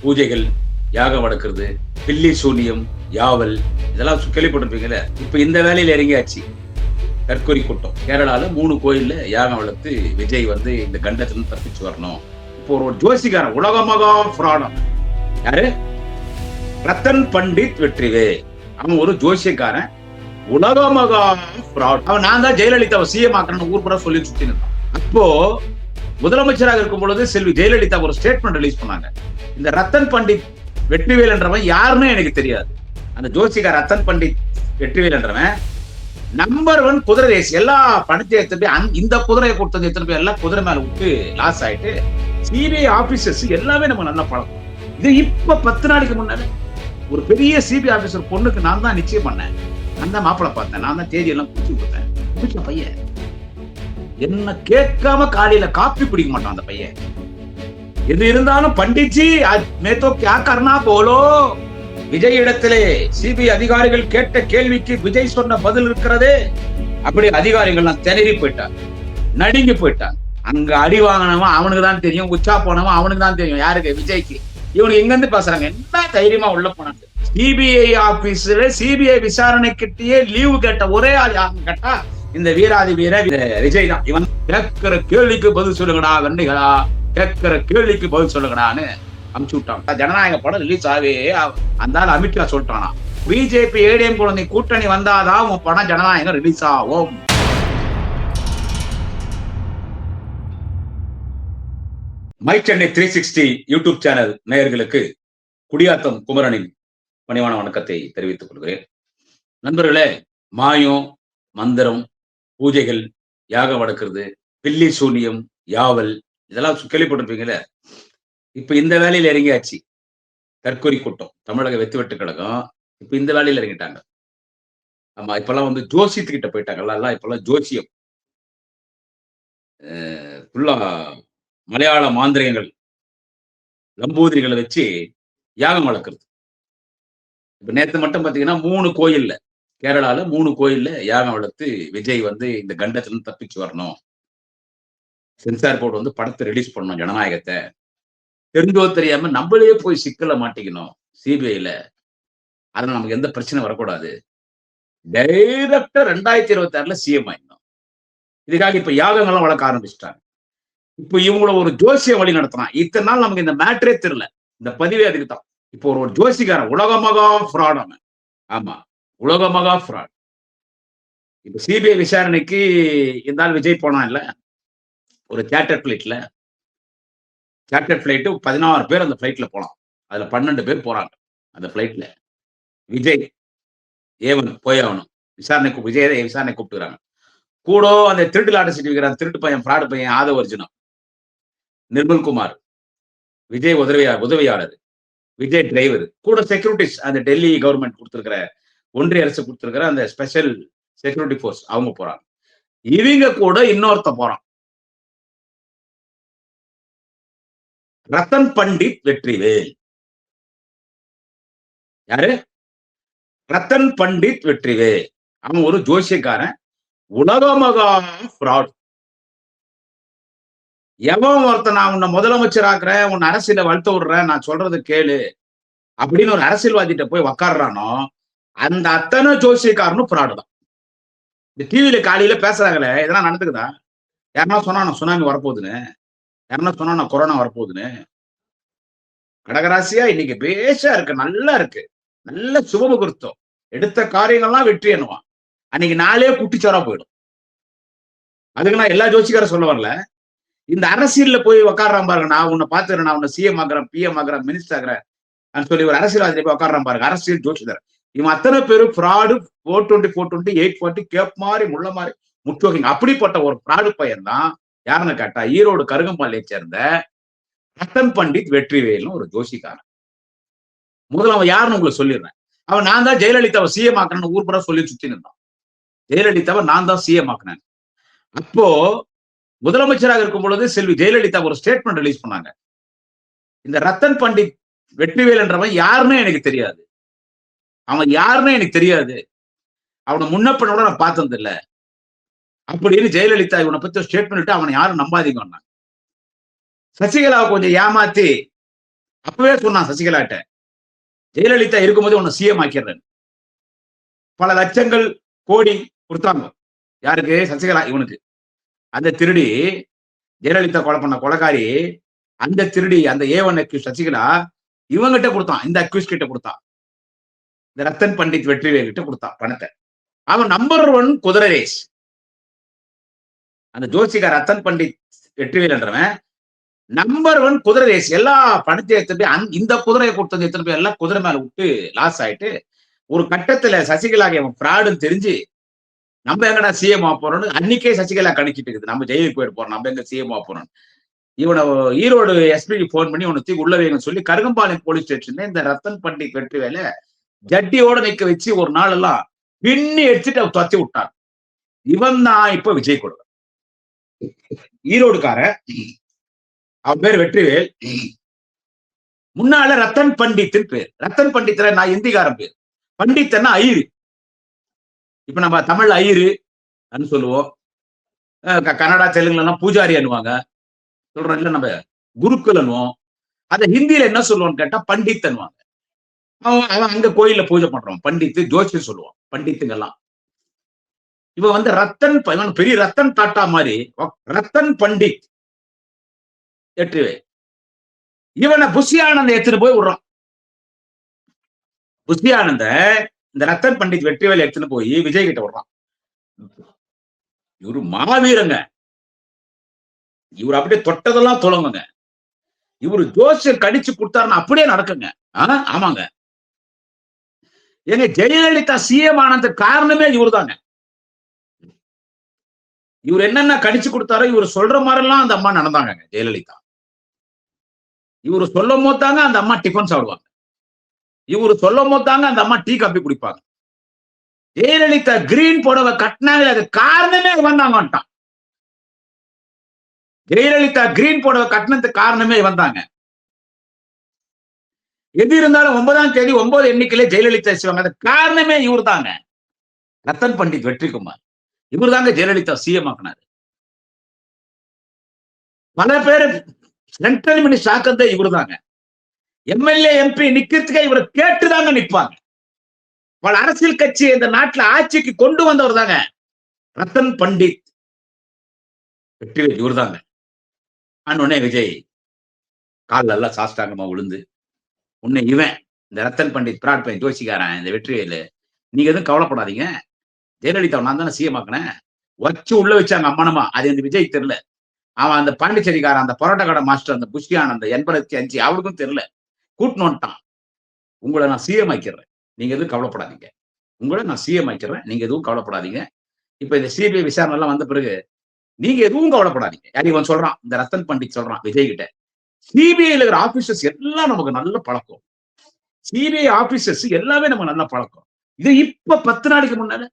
பூஜைகள், யாகம் வளர்க்கறது, பில்லி சூனியம், யாவல் இதெல்லாம் கேள்விப்பட்டிருப்பீங்கல்ல. இப்ப இந்த வேலையில இறங்கியாச்சு. தற்கொலை கூட்டம் கேரளால 3 கோயில்ல யாகம் வளர்த்து விஜய் வந்து இந்த கண்டத்துல தப்பிச்சு வரணும். இப்போ ஒரு ஜோசிகாரன் உலகமகா புராணம் யாரு? ரத்தன் பண்டிட் வெற்றிவேல். அவன் ஒரு ஜோசியக்காரன், உலகமகா புராணம். அவன் நான் தான் ஜெயலலிதாவை சிஎம் ஆக்கணும்னு ஊர் பூரா சொல்லி சுத்தி இருந்தான். அப்போ முதலமைச்சராக இருக்கும் பொழுது செல்வி ஜெயலலிதா ஒரு ஸ்டேட்மெண்ட் ரிலீஸ் பண்ணாங்க. இந்த ரத்தன் பண்டிட் வெற்றிவேல் என்றவன் யாருன்னு எனக்கு தெரியாது. அந்த ஜோசிகார் ரத்தன் பண்டிட் வெற்றிவேல் என்றவன் நம்பர் 1 குதிரை ரேஸ். எல்லா பணத்தை எடுத்து இந்த குதிரையை கொடுத்தது எத்தனை பேர் எல்லாம் குதிரை மேல விட்டு லாஸ் ஆயிட்டு சிபிஐ ஆபீசர்ஸ் எல்லாமே நம்ம நல்லா பழக்கம். இது இப்ப 10 நாளைக்கு முன்னாடி ஒரு பெரிய சிபிஐ ஆபீசர் பொண்ணுக்கு நான் தான் நிச்சயம் பண்ணேன். நான் தான் மாப்பிளை பார்த்தேன், நான் தான் தேதி எல்லாம் குடிச்சு கொடுத்தேன். பையன் என்ன கேட்காம காலையில காப்பி குடிக்க மாட்டான் அந்த பையன். எது இருந்தாலும் பண்டிட்ஜி மே தோ கியா கர்னா போலோ. விஜய் இடத்திலே சிபிஐ அதிகாரிகள் கேட்ட கேள்விக்கு விஜய் சொன்ன பதில் இருக்கிறதே. அப்படி அதிகாரிகள் திணறி போயிட்டாங்க, நடுங்கி போயிட்டாங்க. அங்க அடி வாங்கினவன் அவனுக்கு தான் தெரியும், உச்சா போனவன் அவனுக்கு தான் தெரியும். யாருக்கு? விஜய்க்கு. இவனுக்கு எங்க இருந்து பேசுறாங்க? என்ன தைரியமா உள்ள போனாங்க? சிபிஐ ஆபீஸ்ல சிபிஐ விசாரணை கிட்டயே லீவு கேட்ட ஒரே ஆள் யாருன்னு கேட்டா இந்த வீராதி வீர விஜய் தான். இவன் கேட்கிற கேள்விக்கு பதில் சொல்லுங்கடா வெண்ணிகளா, கேட்கிற கேள்விக்கு பதில் சொல்லுங்கடான்னு அமுச்சு விட்டான். ஜனநாயக படம் ரிலீஸ் ஆகவே அந்த அமித்ஷா சொல்லிட்டானா, பிஜேபி ஏடிஎம் குழந்தை கூட்டணி வந்தாதான் உன் படம் ஜனநாயகம் ரிலீஸ் ஆகும். மை சென்னை 360 யூடியூப் சேனல் நேயர்களுக்கு குடியாத்தம் குமரனின் பணிவான வணக்கத்தை தெரிவித்துக் கொள்கிறேன். நண்பர்களே, மாயம், மந்திரம், பூஜைகள், யாகம் வளர்க்கறது, பில்லி சூனியம், யாவல் இதெல்லாம் கேள்விப்பட்டிருப்பீங்கல்ல. இப்ப இந்த வேலையில இறங்கியாச்சு. தற்கொலை கூட்டம் தமிழக வெத்து கழகம் இப்ப இந்த வேலையில இறங்கிட்டாங்க. ஆமா, இப்பெல்லாம் வந்து ஜோசியத்துக்கிட்ட போயிட்டாங்கல்ல. இப்பெல்லாம் ஜோசியம் ஃபுல்லா மலையாள மாந்திரிகங்கள், நம்பூதிரிகளை வச்சு யாகம் வளர்க்கறது. இப்ப நேத்து மட்டும் பாத்தீங்கன்னா 3 கோயில்ல, கேரளால 3 கோயில்ல யாகம் வளர்த்து விஜய் வந்து இந்த கண்டத்துல இருந்து தப்பிச்சு வரணும். சென்சார் போர்டு வந்து படத்தை ரிலீஸ் பண்ணணும், ஜனநாயகத்தை. தெரிஞ்சோ தெரியாம நம்மளே போய் சிக்கல மாட்டிக்கணும் சிபிஐல. அதனால நமக்கு எந்த பிரச்சனை வரக்கூடாது. டைரக்டா 2026ல சிஎம் ஆயிடணும். இதுக்காக இப்ப யாகங்கள்லாம் வளர்க்க ஆரம்பிச்சுட்டாங்க. இப்ப இவங்கள ஒரு ஜோசிய வழி நடத்தினான். இத்தனை நாள் நமக்கு இந்த மேட்டரே தெரியல. இந்த பதிவே அதுக்கு தான். இப்போ ஒரு ஜோசிகாரன் உலகமகா ஃப்ராட். அவன் ஆமா, உலகமகா ஃப்ராட். இப்ப சிபிஐ விசாரணைக்கு இந்த நாள் விஜய் போனான் இல்ல, ஒரு சார்ட்டர் பிளைட்ல. சார்ட்டர் பிளைட் 16 பேர் அந்த பிளைட்ல போலாம். அதுல 12 பேர் போறாங்க அந்த பிளைட்ல. விஜய் ஏவன் போய் ஆகணும். விசாரணைக்கு விஜய் விசாரணை கூப்பிட்டுக்கிறாங்க. கூட அந்த திருட்டு லாட்டரி சீட்டு வைக்கிற திருட்டு பையன், ஃப்ராடு பையன் ஆதவர்ஜுனம், நிர்மல்குமார், விஜய் உதவியாளர், விஜய் டிரைவர், கூட செக்யூரிட்டிஸ் அந்த டெல்லி கவர்மெண்ட் கொடுத்திருக்கிற, ஒன்றிய அரசு கொடுத்திருக்கிற அந்த ஸ்பெஷல் செக்யூரிட்டி போர்ஸ் அவங்க போறாங்க. இவங்க கூட இன்னொருத்த போறான், ரத்தன் பண்டிட் வெற்றிவேல். யாரு? ரத்தன் பண்டிட் வெற்றிவேல். அவன் ஒரு ஜோசியக்காரன், உலகமகா ஃப்ராட். எவன் ஒருத்தன் நான் உன்னை முதலமைச்சர் ஆக்குறேன், உன்னை அரசியல வளர்த்து விடுறேன், நான் சொல்றது கேளு அப்படின்னு ஒரு அரசியல்வாதிட்ட போய் உக்காடுறானோ அந்த அத்தனை ஜோசியக்காரனும் ஃப்ராடு தான். இந்த டிவியில காலையில பேசுறாங்களே, இதெல்லாம் நடந்துக்குதா? யாருன்னா சொன்னா சுனாமி வரப்போகுதுன்னு, யாருன்னா சொன்னா கொரோனா வரப்போகுதுன்னு. கடகராசியா இன்னைக்கு பேஷா இருக்கு, நல்லா இருக்கு, நல்ல சுபமுகூர்த்தம், எடுத்த காரியங்கள்லாம் வெற்றி என்னவான். அன்னைக்கு நாளே குட்டிச்சோரா போயிடும். அதுக்கு நான் எல்லா ஜோசிக்காரும் சொல்ல வரல. இந்த அரசியல்ல போய் உக்காடுறான் பாருங்க, நான் உன்னை பாத்துக்கிறேன், நான் உன்னை சிஎம் ஆக்குறேன், பிஎம் ஆக்குறேன், மினிஸ்டர் ஆக்குறேன் சொல்லி ஒரு அரசியல்வாதி போய் உக்காடுறான் பாருங்க, அரசியல் ஜோசிதர். இவன் அத்தனை பேரும் ஃப்ராடு. 420, 420, 840 கேப் மாதிரி முள்ள மாதிரி முட்டுவகைங்க. அப்படிப்பட்ட ஒரு ஃப்ராடு பையன் தான் யாருன்னு கேட்டா ஈரோடு கருகம்பாளையை சேர்ந்த ரத்தன் பண்டிட் வெற்றிவேல்னு ஒரு ஜோசிக்காரன். முதல்ல அவன் யாருன்னு உங்களுக்கு சொல்லிடுறேன். அவன் நான் தான் ஜெயலலிதாவை சிஎம் ஆக்குறேன்னு ஊர் பூரா சொல்லி சுத்தி இருந்தான். ஜெயலலிதாவை நான் தான் சிஎம் ஆக்குனேன். அப்போ முதலமைச்சராக இருக்கும் பொழுது செல்வி ஜெயலலிதா ஒரு ஸ்டேட்மெண்ட் ரிலீஸ் பண்ணாங்க. இந்த ரத்தன் பண்டிட் வெற்றிவேல் என்றவன் யாருன்னு எனக்கு தெரியாது, அவன் யாருன்னு எனக்கு தெரியாது, அவனை முன்னப்பனோட நான் பார்த்தது இல்லை அப்படின்னு ஜெயலலிதா இவனை பத்தி ஸ்டேட்மெண்ட் அவனை யாரும் நம்பாதீங்க. சசிகலாவை கொஞ்சம் ஏமாத்தி அப்பவே சொன்னான் சசிகலாட்ட, ஜெயலலிதா இருக்கும்போது உன்னை சிஎம் ஆக்கிடுறேன். பல லட்சங்கள் கோடி கொடுத்தாங்க. யாருக்கு? சசிகலா இவனுக்கு. அந்த திருடி ஜெயலலிதா கொலை பண்ண கொலைகாரி, அந்த திருடி அந்த A1 அக்யூஸ் சசிகலா இவங்கிட்ட கொடுத்தான். இந்த அக்யூஸ் கிட்ட கொடுத்தான். இந்த ரத்தன் பண்டித் வெற்றிவேல் கிட்ட கொடுத்தான் பணத்தை. அவன் நம்பர் 1 குதிரை ரேஸ். அந்த ஜோசிகா ரத்தன் பண்டித் வெற்றிவேல் என்றவன் நம்பர் 1 குதிரை ரேஸ். எல்லா பணத்தையும் எடுத்துட்டு போய் இந்த குதிரையை கொடுத்தது எடுத்துட்டு போய் எல்லாம் குதிரை மேல விட்டு லாஸ் ஆயிட்டு ஒரு கட்டத்துல சசிகலா ஃப்ராடுன்னு தெரிஞ்சு நம்ம எங்கடா சிஎம் ஆக போறோம்னு அன்னைக்கே சசிகலா கணிச்சிட்டு இருக்குது. நம்ம ஜெயிலுக்கு போயிட்டு போறோம், நம்ம எங்க சிஎம் ஆக போறோம். இவனை ஈரோடு எஸ்பிக்கு போன் பண்ணி உனக்கு உள்ள வைங்கன்னு சொல்லி கருகம்பாளையம் போலீஸ் ஸ்டேஷன்ல இந்த ரத்தன் பண்டிட் வெற்றிவேல ஜட்டியோட நிக்க வச்சு ஒரு நாள் எல்லாம் பின்னி எடுத்துட்டு அவர் துரத்தி விட்டான். இவன் தான் இப்ப விஜய் கொடுக்க ஈரோடுக்கார. அவன் பேர் வெற்றிவேல். முன்னால ரத்தன் பண்டித்தின் பேர். ரத்தன் பண்டித்ல நான் இந்திகாரன் பேர். பண்டித்தன்னா ஐயரு. இப்ப நம்ம தமிழ் ஐயரு சொல்லுவோம். கன்னடா தெலுங்குல எல்லாம் பூஜாரி அனுவாங்க. சொல்றோம் இல்ல நம்ம குருக்கள் அனுவோம். அத ஹிந்தியில என்ன சொல்லுவோம்னு கேட்டா பண்டித் அனுவாங்க. அவன் அங்க கோயில்ல பூஜை பண்றோம். பண்டித்து ஜோசியர் சொல்லுவோம். பண்டித்துங்கெல்லாம் இவன் வந்து ரத்தன் பெரிய ரத்தன் டாட்டா மாதிரி ரத்தன் பண்டித் வெற்றிவேல். இவனை புஷி ஆனந்த எடுத்துட்டு போய் விடுறான். புஷி ஆனந்த இந்த ரத்தன் பண்டித் வெற்றிவேல் எடுத்துட்டு போய் விஜய் கிட்ட விடுறான். இவரு மாவீரங்க. இவர் அப்படியே தொட்டதெல்லாம் தொலங்குங்க. இவரு ஜோசியர் கடிச்சு கொடுத்தாருன்னு அப்படியே நடக்குங்க. ஆமாங்க. எங்க ஜெயலலிதா சிஎம் ஆனது காரணமே இவரு தாங்க. இவர் என்னென்ன கடிச்சு கொடுத்தாரோ இவர் சொல்ற மாதிரி எல்லாம் அந்த அம்மா நடந்தாங்க. ஜெயலலிதா இவரு சொல்லும் போதாங்க அந்த அம்மா டிஃபன் சாப்பிடுவாங்க. இவரு சொல்லும் போதாங்க அந்த அம்மா டீ காபி குடிப்பாங்க. ஜெயலலிதா கிரீன் புடவை கட்டினாங்க. அது காரணமே வந்தாங்கட்டான். ஜெயலலிதா கிரீன் புடவை கட்டினதுக்கு காரணமே வந்தாங்க. எது இருந்தாலும் 9ஆம் தேதி 9 எண்ணிக்கையில ஜெயலலிதா செய்வாங்க. அது காரணமே இவர் தாங்க. ரத்தன் பண்டித் வெற்றிக்குமார் இவர் தாங்க ஜெயலலிதா சிஎம் ஆக்கினாரு. பல பேரு சென்ட்ரல் மினிஸ்டர் ஆக்கதே இவரு தாங்க. எம்எல்ஏ எம்பி நிக்கிறதுக்கே இவரை கேட்டுதாங்க நிற்பாங்க. பல அரசியல் கட்சி இந்த நாட்டுல ஆட்சிக்கு கொண்டு வந்தவர் தாங்க ரத்தன் பண்டித் வெற்றிவேல். இவர் தாங்க. அண்ணே விஜய் காலில் எல்லாம் சாஸ்தாங்கமா விழுந்து உன்னை இவன் இந்த ரத்தன் பண்டித் பிராட் பையன் ஜோசிக்காரன் இந்த வெற்றிவேலு நீங்க எதுவும் கவலைப்படாதீங்க. ஜெயலலிதா நான் தானே சிஎம் ஆக்கினேன். வச்சு உள்ள வச்சாங்க அம்மனமா. அது இந்த விஜய் தெரியல. அவன் அந்த பாண்டிச்சேரிக்காரன் அந்த பரோட்டா கடை மாஸ்டர் அந்த புஷ்யான் அந்த 85 அவளுக்கும் தெரியல. கூட்டின்னு வந்துட்டான். உங்களை நான் சிஎம் ஆக்கிடுறேன், நீங்க எதுவும் கவலைப்படாதீங்க. உங்களை நான் சிஎம் ஆக்கிடுறேன், நீங்க எதுவும் கவலைப்படாதீங்க. இப்ப இந்த சிபிஐ விசாரணை எல்லாம் வந்த பிறகு நீங்க எதுவும் கவலைப்படாதீங்க. யார் இவன் சொல்றான்? இந்த ரத்தன் பண்டிட் சொல்றான் விஜய் கிட்ட. சிபிஐல இருக்கிற ஆபீசர்ஸ் எல்லாம் நமக்கு நல்ல பழக்கம். சிபிஐ ஆபீசர்ஸ் எல்லாமே நமக்கு நல்ல பழக்கம். இது இப்ப 10 நாளைக்கு முன்னால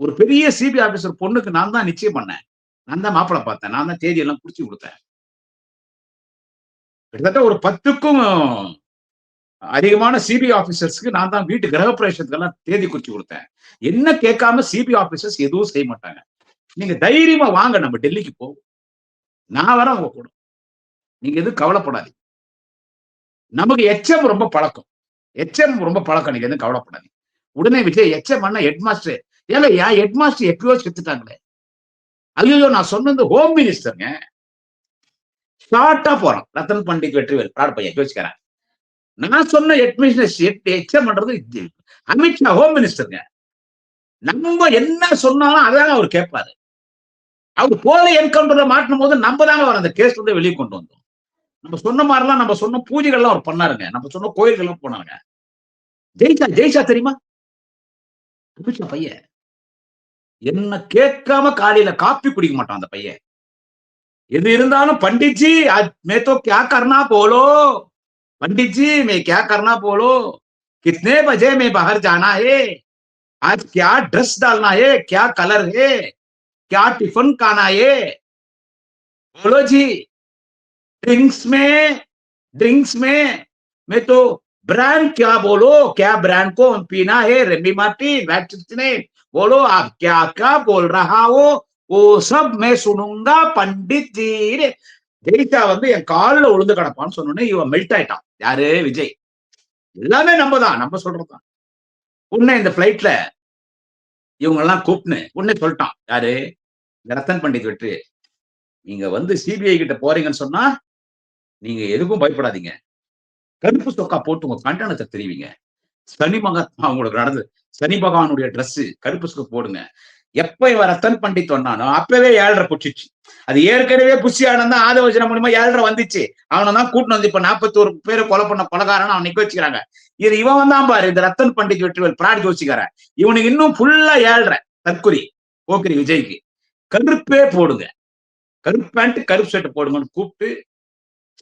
ஒரு பெரிய சிபிஐ ஆபீசர் பொண்ணுக்கு நான் தான் நிச்சயம் பண்ணேன். நான் தான் மாப்பிள்ளை பார்த்தேன். நான் தான் தேதி எல்லாம் குறிச்சு கொடுத்தேன். கிட்டத்தட்ட ஒரு 10க்கும் அதிகமான சிபிஐ ஆபீசர்ஸ்க்கு நான் தான் வீட்டு கிரகப்பிரவேசத்துக்கெல்லாம் தேதி குறிச்சு கொடுத்தேன். என்ன கேட்காம சிபிஐ ஆபீசர்ஸ் எதுவும் செய்ய மாட்டாங்க. நீங்க தைரியமா வாங்க, நம்ம டெல்லிக்கு போவோம். நான் வரேன் உங்க கூட. நீங்க எதுவும் கவலைப்படாதீங்க. நமக்கு எச்எம் ரொம்ப பழக்கம். எச்எம் ரொம்ப பழக்கம். நீங்க எதுவும் கவலைப்படாதீங்க. உடனே விஜய் எச்எம் அண்ணா ஹெட் மாஸ்டர். ஏங்க என் ஹெட் மாஸ்டர் எப்பயோ செத்துட்டாங்களே. ஐயோ நான் சொன்னது ஹோம் மினிஸ்டருங்க. ஷார்ட்டா போறோம். ரத்தன் பண்டிட் வெற்றிவேல் பிராட் பையன் யோசிக்கிறேன். நான் சொன்ன எச்எம் பண்றது அமித்ஷா ஹோம் மினிஸ்டருங்க. நம்ம என்ன சொன்னாலும் அதாங்க அவர் கேட்பாரு. அவர் போலி என்கவுண்டர்ல மாட்டும் போது நம்ம தாங்க அவர் அந்த கேஸ் வந்து வெளியே கொண்டு வந்தோம். நம்ம சொன்ன மாதிரிலாம் நம்ம சொன்ன பூஜைகள்லாம் அவர் பண்ணாருங்க. நம்ம சொன்ன கோயில்கள்லாம் போனாருங்க. ஜெயிச்சா தெரியுமா? அமித்ஷா பையன் என்ன கேட்காம காலையில காப்பி குடிக்க மாட்டான் அந்த பையன். எது இருந்தாலும் पंडित जी आज मैं तो क्या करना बोलो, पंडित जी मैं क्या करना बोलो, कितने बजे मैं बाहर जाना है, आज क्या ड्रेस डालना है, क्या कलर है, क्या टिफिन खाना है, बोलो जी। ड्रिंक्स में मैं तो ब्रांड क्या बोलो, क्या ब्रांड को पीना है, रेमी मार्टिन, वैक्सीन, बोलो आप क्या क्या बोल रहा हो, वो सब मैं सुनूंगा पंडित जी। ஜெயிச்சா வந்து என் காலில் விழுந்து கிடப்பான்னு சொன்னோன்னே இவன் மெல்ட் ஆயிட்டான். யாரு? விஜய். எல்லாமே நம்பதான், நம்ம சொல்றதுதான். உடனே இந்த பிளைட்ல இவங்க எல்லாம் கூப்பிட்டுன்னு உடனே சொல்லிட்டான். யாரு? ரத்தன் பண்டித் வெற்றி. நீங்க வந்து சிபிஐ கிட்ட போறீங்கன்னு சொன்னா, நீங்க எதுக்கும் பயப்படாதீங்க. கருப்பு சொக்கா போட்டு உங்க கண்டனத்தை தெரிவிங்க. சனி மகாத்மா உங்களுக்கு நடந்தது. சனி பகவானுடைய ட்ரெஸ் கருப்பு சொக்கு போடுங்க. எப்ப இவன் ரத்தன் பண்டித் வந்தானோ அப்பவே 7.5 புடிச்சிச்சு. அது ஏற்கனவே புஷி ஆனந்த் தான் ஆதவச்சன மூலியமா 7.5 வந்துச்சு. அவனை தான் கூட்டிட்டு வந்து இப்ப 41 பேரை கொலை பண்ண கொலகாரன் அவன் நிக்க வச்சுக்கிறாங்க. இது இவன் வந்தான் பாரு, இந்த ரத்தன் பண்டித் வெற்றிவேல் பிராட் ஜோசிக்காரன். இவனுக்கு இன்னும் ஃபுல்லா 7.5 தற்குறி போக்கிரி விஜய்க்கு. கருப்பே போடுங்க, கருப்பு பேண்ட் கருப்பு ஷர்ட் போடுங்கன்னு கூப்பிட்டு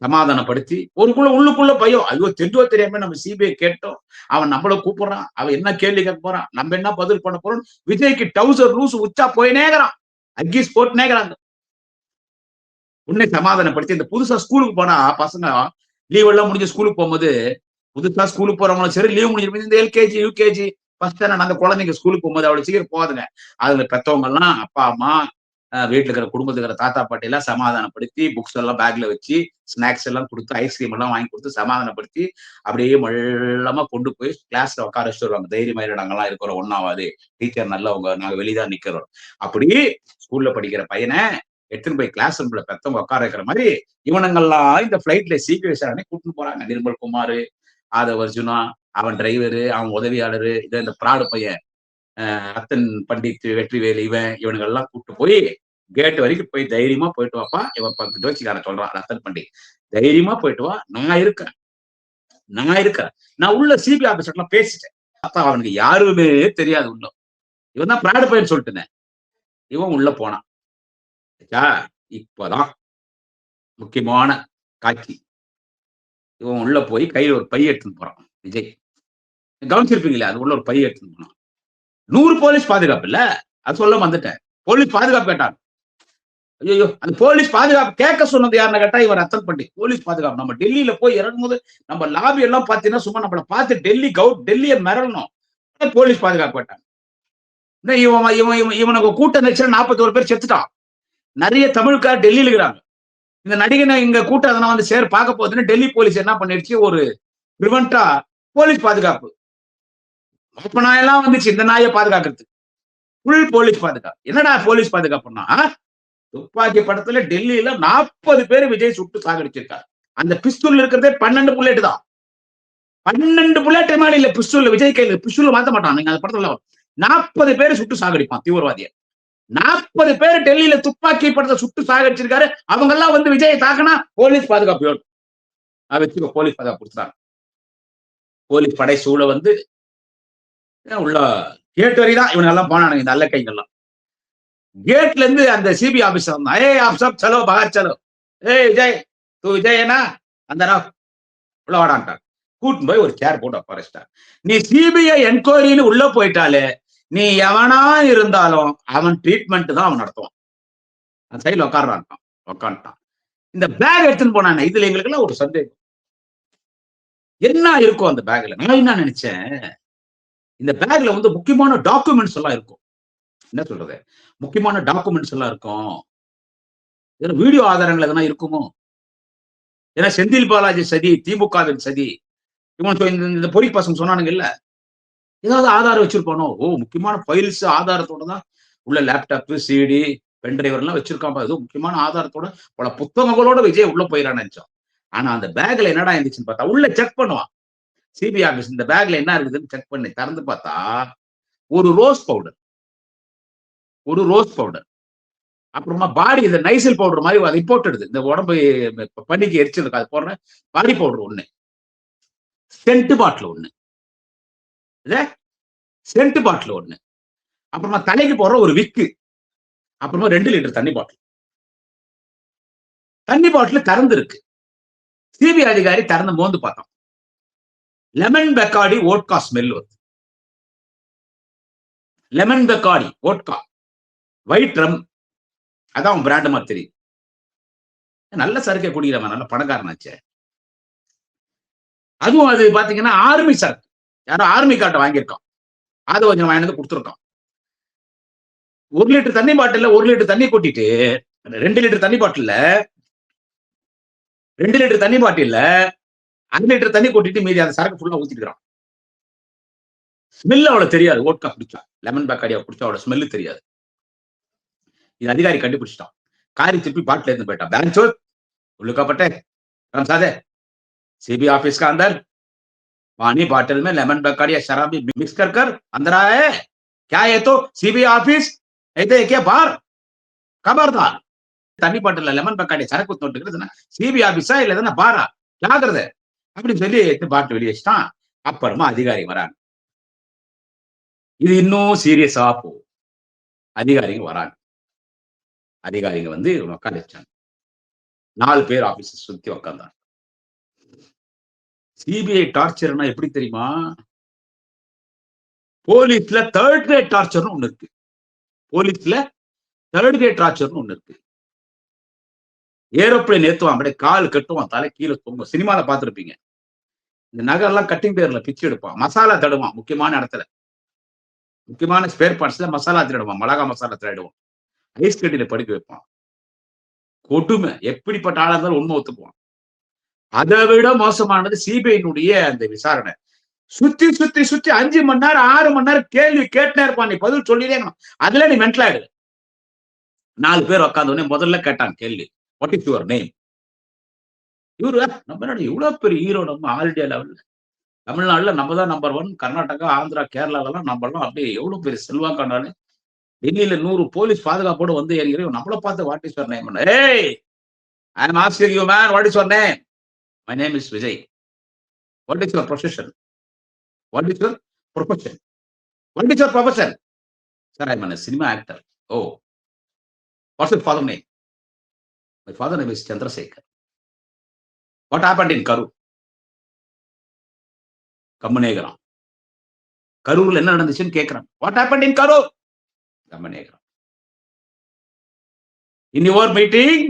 சமாதானப்படுத்தி உள்ளுக்குள்ள பயம். ஐயோ தெரிஞ்சோ தெரியாம நம்ம சிபிஐ கேட்டோம், அவன் நம்மள கூப்பிடுறான், அவன் என்ன கேள்வி கேட்க போறான், நம்ம என்ன பதில் பண்ண போறோம். விஜய்க்கு டவுசர் லூஸ் உச்சா போயினேங்கிறான், அக்கீஸ் போட்டுனேங்கிறாங்க. உன்னை சமாதானப்படுத்தி இந்த புதுசா ஸ்கூலுக்கு போனா பசங்க லீவ் எல்லாம் முடிஞ்சு ஸ்கூலுக்கு போகும்போது, புதுசா ஸ்கூலுக்கு போறவங்களும் சரி, லீவ் முடிஞ்சு இந்த எல்கேஜி யூகேஜி ஃபர்ஸ்ட் அந்த குழந்தைங்க ஸ்கூலுக்கு போகும்போது அவ்வளவு சீக்கிரம் போகாதுங்க. அதுல பெற்றவங்க எல்லாம் அப்பா அம்மா வீட்டுல இருக்கிற குடும்பத்துக்கு இருக்கிற தாத்தா பாட்டி எல்லாம் சமாதானப்படுத்தி புக்ஸ் எல்லாம் பேக்ல வச்சு ஸ்நாக்ஸ் எல்லாம் கொடுத்து ஐஸ்கிரீம் எல்லாம் வாங்கி கொடுத்து சமாதானப்படுத்தி அப்படியே மெல்லமா கொண்டு போய் கிளாஸ்ல உட்கார வச்சுட்டு வருவாங்க. தைரியமாயிரம் நாங்கெல்லாம் இருக்கிறோம், ஒன்னாவது டீச்சர் நல்லவங்க, நாங்க வெளிதான் நிக்கிறோம். அப்படி ஸ்கூல்ல படிக்கிற பையனை எடுத்துன்னு போய் கிளாஸ் ரூம்ல பெத்தவங்க உட்கார வைக்கிற மாதிரி இவனுங்கெல்லாம் இந்த பிளைட்ல சிபிஐ விசாரணை கூட்டின்னு போறாங்க. நிர்மல் குமார், ஆதவ் அர்ஜுனா, அவன் டிரைவரு, அவன் உதவியாளரு, இதை இந்த பிராடு பையன் ரத்தன் பண்டித் வெற்றிவேல், இவனுங்க எல்லாம் கூப்பிட்டு போய் கேட் வரைக்கும் போய் தைரியமா போயிட்டு வாப்பா. இவன் ஜோசிக்காரன் சொல்றான் ரத்தன் பண்டித், தைரியமா போயிட்டு வா, நான் இருக்கேன். நான் உள்ள சிபிஐ ஆபீசர் எல்லாம் பேசிட்டேன். அப்ப அவனுக்கு யாருமே தெரியாது உள்ள. இவன் தான் பிராடு பையன் சொல்லிட்டுனேன். இவன் உள்ள போனான். இப்பதான் முக்கியமான காட்சி. இவன் உள்ள போய் கையில ஒரு பை எடுத்துன்னு போறான். விஜய் கவனிச்சிருப்பீங்களா, அது உள்ள ஒரு பை எடுத்துன்னு போனான். 100 போலீஸ் பாதுகாப்பு இல்ல, அது சொல்ல வந்துட்டேன். போலீஸ் பாதுகாப்பு கேட்டாங்க. ஐயோ, அந்த போலீஸ் பாதுகாப்பு கேட்க சொன்னது யாருன்னு கேட்டா இவன் ரத்தன் பண்டித். போலீஸ் பாதுகாப்பு நம்ம டெல்லியில போய் இறங்கும்போது நம்ம லாபி எல்லாம் பாத்தீங்கன்னா சும்மா நம்மள பார்த்து டெல்லியை மிரளணும். போலீஸ் பாதுகாப்பு கேட்டாங்க. இவனுக்கு கூட்டம் நினைச்சா 41 பேர் செத்துட்டான். நிறைய தமிழ்கார் டெல்லியில இருக்கிறாங்க. இந்த நடிகனை இங்க கூட்டம் அதெல்லாம் வந்து சேர் பார்க்க போகுதுன்னு டெல்லி போலீஸ் என்ன பண்ணிடுச்சு, ஒரு பிரிவெண்டா போலீஸ் பாதுகாப்பு. அப்ப நான் எல்லாம் வந்துச்சு இந்த நாயை பாதுகாக்கிறதுக்கு. ஃபுல் போலீஸ் பாதுகாப்பு. என்னடா போலீஸ் பாதுகாப்புன்னா, துப்பாக்கி படத்துல டெல்லியில 40 பேர் விஜய் சுட்டு சாகடிச்சிருக்காரு. அந்த பிஸ்டூல் இருக்கிறதே 12 புல்லட் தான். 12 புல்லட் மேல இல்ல பிஸ்டூல். விஜய் கையில பிஸ்டூல் மாத்த மாட்டான். நீங்க அந்த படத்துல 40 பேர் சுட்டு சாகடிப்பான் தீவிரவாதிய. 40 பேர் டெல்லியில துப்பாக்கி படத்தை சுட்டு சாகடிச்சிருக்காரு. அவங்க எல்லாம் வந்து விஜயை தாக்கினா போலீஸ் பாதுகாப்பு வேணும். வச்சு போலீஸ் பாதுகாப்பு கொடுத்தாங்க. போலீஸ் படை சூழ வந்து உள்ள கேட் வரைதான் இவங்க எல்லாம் போனானுங்க, இந்த அல்ல கைங்கெல்லாம். கேட்ல இருந்து அந்த சிபிஐ ஆபீசர் வந்தான். आप सब चलो बाहर चलो. விஜய் தூ விஜய் என்ன அந்த உள்ள வாடான்ட்டான். கூட்டின்னு போய் ஒரு சேர் போட்டு உட்கார. நீ சிபிஐ என்கொயரின்னு உள்ள போயிட்டாலே நீ எவனா இருந்தாலும் அவன் ட்ரீட்மெண்ட் தான் அவன் நடத்துவான். அந்த சைட்ல உட்காந்துட்டான். இந்த பேக் எடுத்துன்னு போனானே, இதுல எங்களுக்கு எல்லாம் ஒரு சந்தேகம். என்ன இருக்கும் அந்த பேக்ல? நான் என்ன நினைச்சேன், இந்த பேக்ல வந்து முக்கியமான டாக்குமெண்ட்ஸ் எல்லாம் இருக்கும். என்ன சொல்றது, முக்கியமான டாக்குமெண்ட்ஸ் எல்லாம் இருக்கும். வீடியோ ஆதாரங்கள் எதனா இருக்குமோ? ஏன்னா செந்தில் பாலாஜி சதி, திமுகவின் சதி, இவன் இந்த பொறி பசங்க சொன்னானுங்க இல்ல, ஏதாவது ஆதாரம் வச்சிருப்பானோ? முக்கியமான ஃபைல்ஸ் ஆதாரத்தோட தான் உள்ள லேப்டாப், சிடி, பென்டிரைவர் எல்லாம் வச்சிருக்கான். ஏதோ முக்கியமான ஆதாரத்தோட பல புத்தகங்களோட விஜய் உள்ள போயிடான்னு நினைச்சோம். ஆனா அந்த பேக்ல என்னடா இருந்துச்சுன்னு பார்த்தா, உள்ள செக் பண்ணுவான் சிபிஐ ஆபீஸ். இந்த பேக்ல என்ன இருக்குதுன்னு செக் பண்ணி திறந்து பார்த்தா ஒரு ரோஸ் பவுடர், அப்புறமா பாடி இந்த நைசில் பவுடர் மாதிரி அதை போட்டுடுது. இந்த உடம்பு பனிக்கு எரிச்சிருக்கு அது போடுற பாடி பவுடர் ஒண்ணு, சென்ட் பாட்டில் ஒண்ணு, அப்புறமா தலைக்கு போடுற ஒரு விக்கு, அப்புறமா 2 லிட்டர் தண்ணி பாட்டில் திறந்து இருக்கு. சிபிஐ அதிகாரி திறந்து மோந்து பார்த்தோம். லெமன் பெக்காடி ஓட்கா ஸ்மெல் வருது. லெமன் பெக்காடி ஓட்கா ஒயிட் ரம், அதான் பிராண்ட் மாதிரி தெரியும். நல்ல சரக்கை குடிக்கிறவன், நல்ல பணக்காரனாச்சே. அதுவும் அது பாத்தீங்கன்னா ஆர்மி சரக்கு, யாரோ ஆர்மி கார்ட்டை வாங்கியிருக்கான், அதை கொஞ்சம் வாங்கி வந்து கொடுத்துருக்கான். 1 லிட்டர் தண்ணி பாட்டில் 1 லிட்டர் தண்ணி கொட்டிட்டு 2 லிட்டர் தண்ணி பாட்டில் 5 லிட்டர் தண்ணி கொட்டிட்டு மீதி அந்த சரக்கு ஃபுல்லா ஊத்திட்டுக்கிறான். ஸ்மெல் அவ்வளவு தெரியாது. ஓட்கா குடிச்சா, லெமன் பேக்காடியா குடிச்சா அவ்வளவு ஸ்மெல்லு தெரியாது. இது அதிகாரி கண்டுபிடிச்சிட்டான். காரி திருப்பி பாட்டில் எடுத்து போயிட்டான். பேங்சோர் उल्लू का पट्टे रमजादे सीबी ऑफिस का अंदर पानी बॉटल में लेमन बकड़ या शराब भी मिक्स कर कर अंदर आया है क्या? ये तो सीबी ऑफिस ऐसे क्या बाहर खबरदार தண்ணி பாட்டில் லெமன் பக்காடி சரக்கு தொட்டுக்கிறதுனா சிபி ஆபீஸா இல்ல பாரா ஜாகிரதை அப்படின்னு சொல்லி பாட்டு வெளியே வச்சுட்டான். அப்புறமா அதிகாரி வராங்க. இது இன்னும் சீரியஸா போகும். அதிகாரிங்க வராங்க. அதிகாரிங்க வந்து உட்கார வச்சாங்க. 4 பேர் ஆபீஸ் சுத்தி உட்கார்ந்தாங்க. சிபிஐ டார்ச்சர்னா எப்படி தெரியுமா? போலீஸ்ல 3rd கிரேட் டார்ச்சர்னு ஒண்ணு இருக்கு. போலீஸ்ல 3rd கிரேட் டார்ச்சர்னு ஒண்ணு இருக்கு. ஏரோப்ளேன் ஏத்துவான், அப்படியே கால் கட்டுவான், தலை கீழே தொங்கும். சினிமால பாத்துருப்பீங்க. இந்த நகரெல்லாம் கட்டிங் பேர்ல பிச்சு எடுப்பான். மசாலா தடுவான். முக்கியமான இடத்துல, முக்கியமான ஸ்பேர் பார்ட்ஸ்ல மசாலா திருடுவான். மிளகா மசாலா திருடுவான். ஐஸ் கட்டியில படுக்க வைப்பான். கொடுமை. எப்படிப்பட்ட ஆளா இருந்தாலும் உண்மை ஒத்துக்குவான். அதை விட மோசமானது சிபிஐனுடைய அந்த விசாரணை. சுத்தி சுத்தி சுத்தி 5 மணி நேரம் 6 மணி நேரம் கேள்வி கேட்டுனே இருப்பான். நீ பதில் சொல்லிடே அதுல நீ மென்டல் ஆயிடு. 4 பேர் உட்கார்ந்த உடனே முதல்ல கேட்டான் கேள்வி, வாட் இஸ் யுவர் நேம்? இவரு நம்ம இவ்வளவு பெரிய ஹீரோ, நம்ம ஆல் இண்டியா லெவல்ல, தமிழ்நாடுல நம்ம தான் நம்பர் 1, கர்நாடகா, ஆந்திரா, கேரளாவெல்லாம் நம்ம எல்லாம் அப்படியே எவ்வளவு பெரிய செல்வாக்கானாலும் டெல்லியில 100 போலீஸ் பாதுகாப்போடு வந்து ஏறிக்கிறேன். நம்மளை பார்த்து what is your name? Hey, I am asking you man, what is your name? My name is Vijay. What is your profession? What is your profession? What is your profession? Sir, I am a cinema actor. Oh, what's your father name? My father name is Chandrasekhar. What happened in Karur? கம்மனேகரம். கரூர்ல என்ன நடந்துச்சுன்னு கேட்கிறான். What happened in Karur? கம்மனேகரம். In your meeting,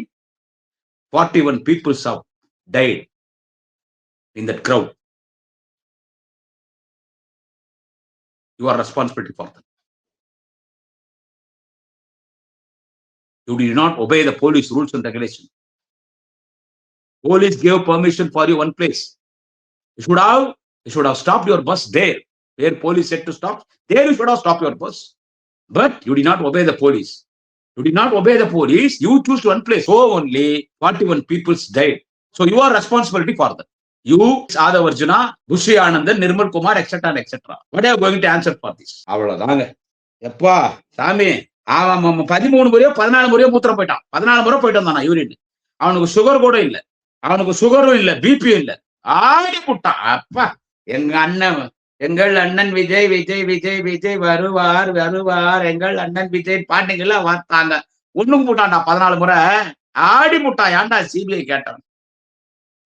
41 people have died in that crowd. You are responsible for that. You did not obey the police rules and regulations. Police gave permission for you one place. You should have stopped your bus there. Where police said to stop, there you should have stopped your bus. But you did not obey the police. You did not obey the police. You choose one place. So only 41 people died. So you are responsibility for that. You, Adhav Arjuna, Bushi Anandan, Nirmal Kumar, etc. and etc. What are you going to answer for this? அவ்வளவுதாங்க. எப்பா சாமி, அவன் 13 முறையோ 14 முறையோ மூத்திரம் போயிட்டான். 14 முறை போயிட்டு வந்தானா யூரின். அவனுக்கு சுகர் கூட இல்ல. அவனுக்கு சுகரும் இல்ல, பிபியும் இல்ல. ஆடி புட்டான். அப்பா, எங்கள் அண்ணன் விஜய் விஜய் விஜய் விஜய் வருவார் வருவார், எங்கள் அண்ணன் விஜய் பாட்டிங்கெல்லாம் வார்த்தாங்க. ஒண்ணுக்கு போட்டான்டா 14 முறை. ஆடி முட்டா. ஏன்டா சிபிஐ கேட்டான்?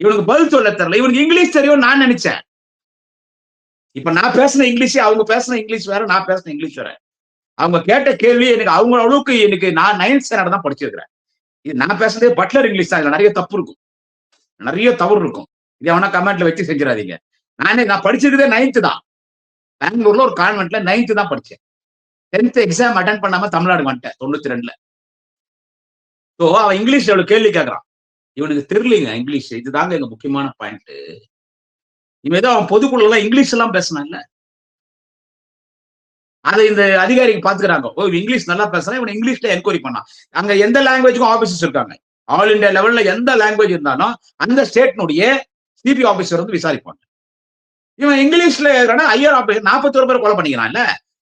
இவனுக்கு பதில் சொல்ல தெரியல. இவனுக்கு இங்கிலீஷ் தெரியும் நான் நினைச்சேன். இப்ப நான் பேசின இங்கிலீஷ், அவங்க பேசின இங்கிலீஷ் வேற, நான் பேசின இங்கிலீஷ் வேற. அவங்க கேட்ட கேள்வி எனக்கு அவங்க அளவுக்கு எனக்கு நான் 9th ஸ்டாண்டர்ட் தான் படிச்சிருக்கிறேன். இது நான் பேசுறதே பட்லர் இங்கிலீஷ் தான். இதுல நிறைய தப்பு இருக்கும், நிறைய தவறு இருக்கும். இதை வேணா கமெண்ட்ல வச்சு செஞ்சிடாதீங்க. நான் படிச்சிருக்கதே 9th தான். பெங்களூர்ல ஒரு கான்வென்ட்ல 9th தான் படிச்சேன். 10th எக்ஸாம் அட்டன் பண்ணாம தமிழ்நாடு வந்துட்டேன் 92ல. ஸோ அவன் இங்கிலீஷ் எவ்வளவு கேள்வி கேட்கறான். இவனுக்கு தெரியலீங்க இங்கிலீஷ். இதுதாங்க எங்க முக்கியமான பாயிண்ட். இவன் ஏதோ அவன் பொதுக்குள்ள எல்லாம் இங்கிலீஷ் எல்லாம் பேசினான் இல்ல, அதை இந்த அதிகாரிக்கு பாத்துக்கிறாங்க. ஓ, இங்கிலீஷ் நல்லா பேசுறான், இவன் இங்கிலீஷ்ல என்கொயரி பண்ணான். அங்க எந்த லாங்குவேஜுக்கும் ஆபீசர்ஸ் இருக்காங்க. ஆல் இண்டியா லெவல்ல எந்த லாங்குவேஜ் இருந்தாலும் அந்த ஸ்டேட்னுடைய சிபி ஆபீசர் வந்து விசாரிப்பாங்க. இவன் இங்கிலீஷ்ல ஐயர் ஆபீசர் 41 பேர் கொலை பண்ணிக்கிறான் இல்ல.